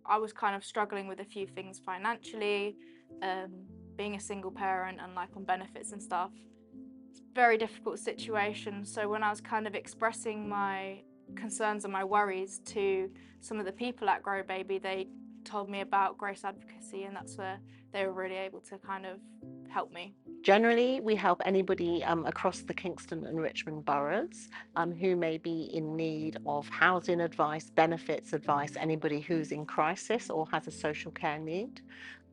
I was kind of struggling with a few things financially, um, being a single parent and like on benefits and stuff. It's a very difficult situation. So when I was kind of expressing my concerns and my worries to some of the people at Growbaby, they told me about Grace Advocacy, and that's where they were really able to kind of help me. Generally, we help anybody across the Kingston and Richmond boroughs who may be in need of housing advice, benefits advice, anybody who's in crisis or has a social care need.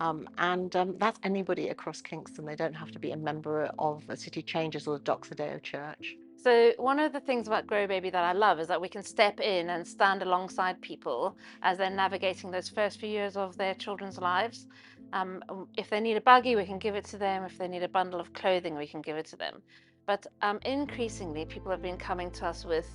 And that's anybody across Kingston. They don't have to be a member of the City Changers or the Doxodeo Church. So one of the things about Growbaby that I love is that we can step in and stand alongside people as they're navigating those first few years of their children's lives. If they need a buggy, we can give it to them. If they need a bundle of clothing, we can give it to them. But increasingly, people have been coming to us with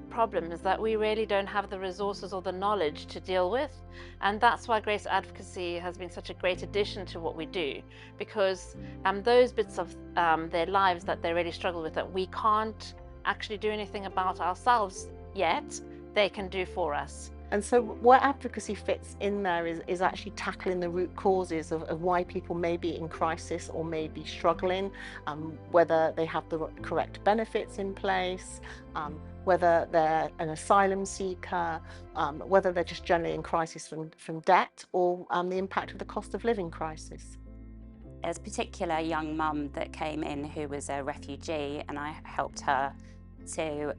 problems that we really don't have the resources or the knowledge to deal with. And that's why Grace Advocacy has been such a great addition to what we do, because those bits of their lives that they really struggle with that we can't actually do anything about ourselves yet, they can do for us. And so where advocacy fits in there is actually tackling the root causes of why people may be in crisis or may be struggling, whether they have the correct benefits in place, whether they're an asylum seeker, whether they're just generally in crisis from debt or the impact of the cost of living crisis. There's a particular young mum that came in who was a refugee, and I helped her to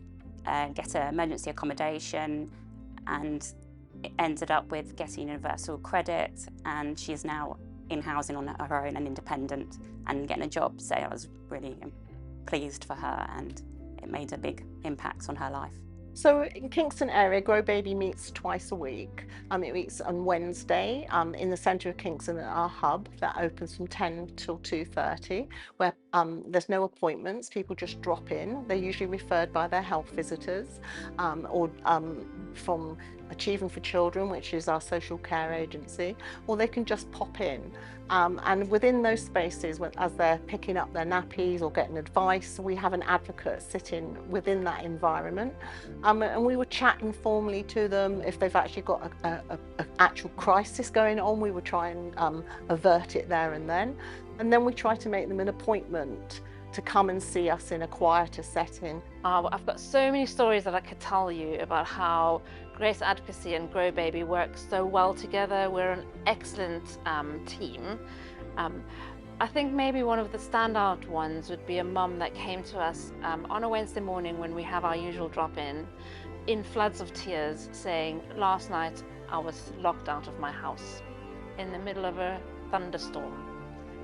get an emergency accommodation, and it ended up with getting universal credit, and she's now in housing on her own and independent and getting a job. So I was really pleased for her, and it made a big impact on her life. So in Kingston area, Growbaby meets twice a week. It meets on Wednesday in the centre of Kingston at our hub that opens from 10 till 2:30, where there's no appointments. People just drop in. They're usually referred by their health visitors or from Achieving for Children, which is our social care agency, or they can just pop in. And within those spaces, as they're picking up their nappies or getting advice, we have an advocate sitting within that environment. And we would chat informally to them. If they've actually got an actual crisis going on, we would try and avert it there and then. And then we try to make them an appointment to come and see us in a quieter setting. I've got so many stories that I could tell you about how Grace Advocacy and Growbaby work so well together. We're an excellent team. I think maybe one of the standout ones would be a mum that came to us on a Wednesday morning when we have our usual drop-in floods of tears, saying, "Last night I was locked out of my house in the middle of a thunderstorm."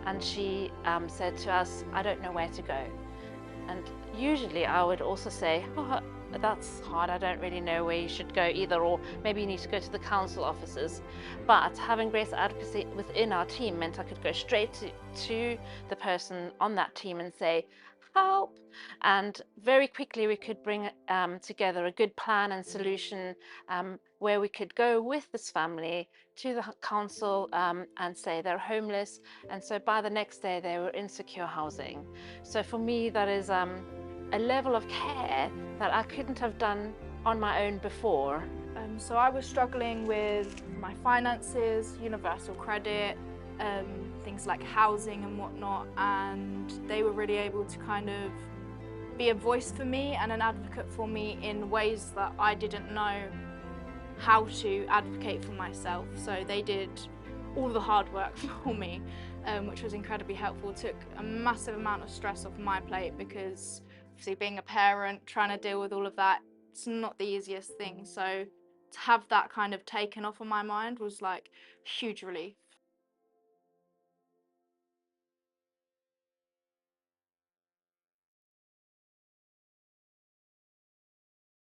And she said to us, "I don't know where to go." And usually I would also say, "Oh, that's hard. I don't really know where you should go either, or maybe you need to go to the council offices." But having Grace Advocacy within our team meant I could go straight to the person on that team and say, "Help." And very quickly we could bring together a good plan and solution where we could go with this family to the council and say they're homeless. And so by the next day they were in secure housing. So for me, that is a level of care that I couldn't have done on my own before. So I was struggling with my finances, universal credit, things like housing and whatnot, and they were really able to kind of be a voice for me and an advocate for me in ways that I didn't know how to advocate for myself. So they did all the hard work for me, which was incredibly helpful. It took a massive amount of stress off my plate because obviously being a parent, trying to deal with all of that, it's not the easiest thing. So to have that kind of taken off of my mind was like huge relief.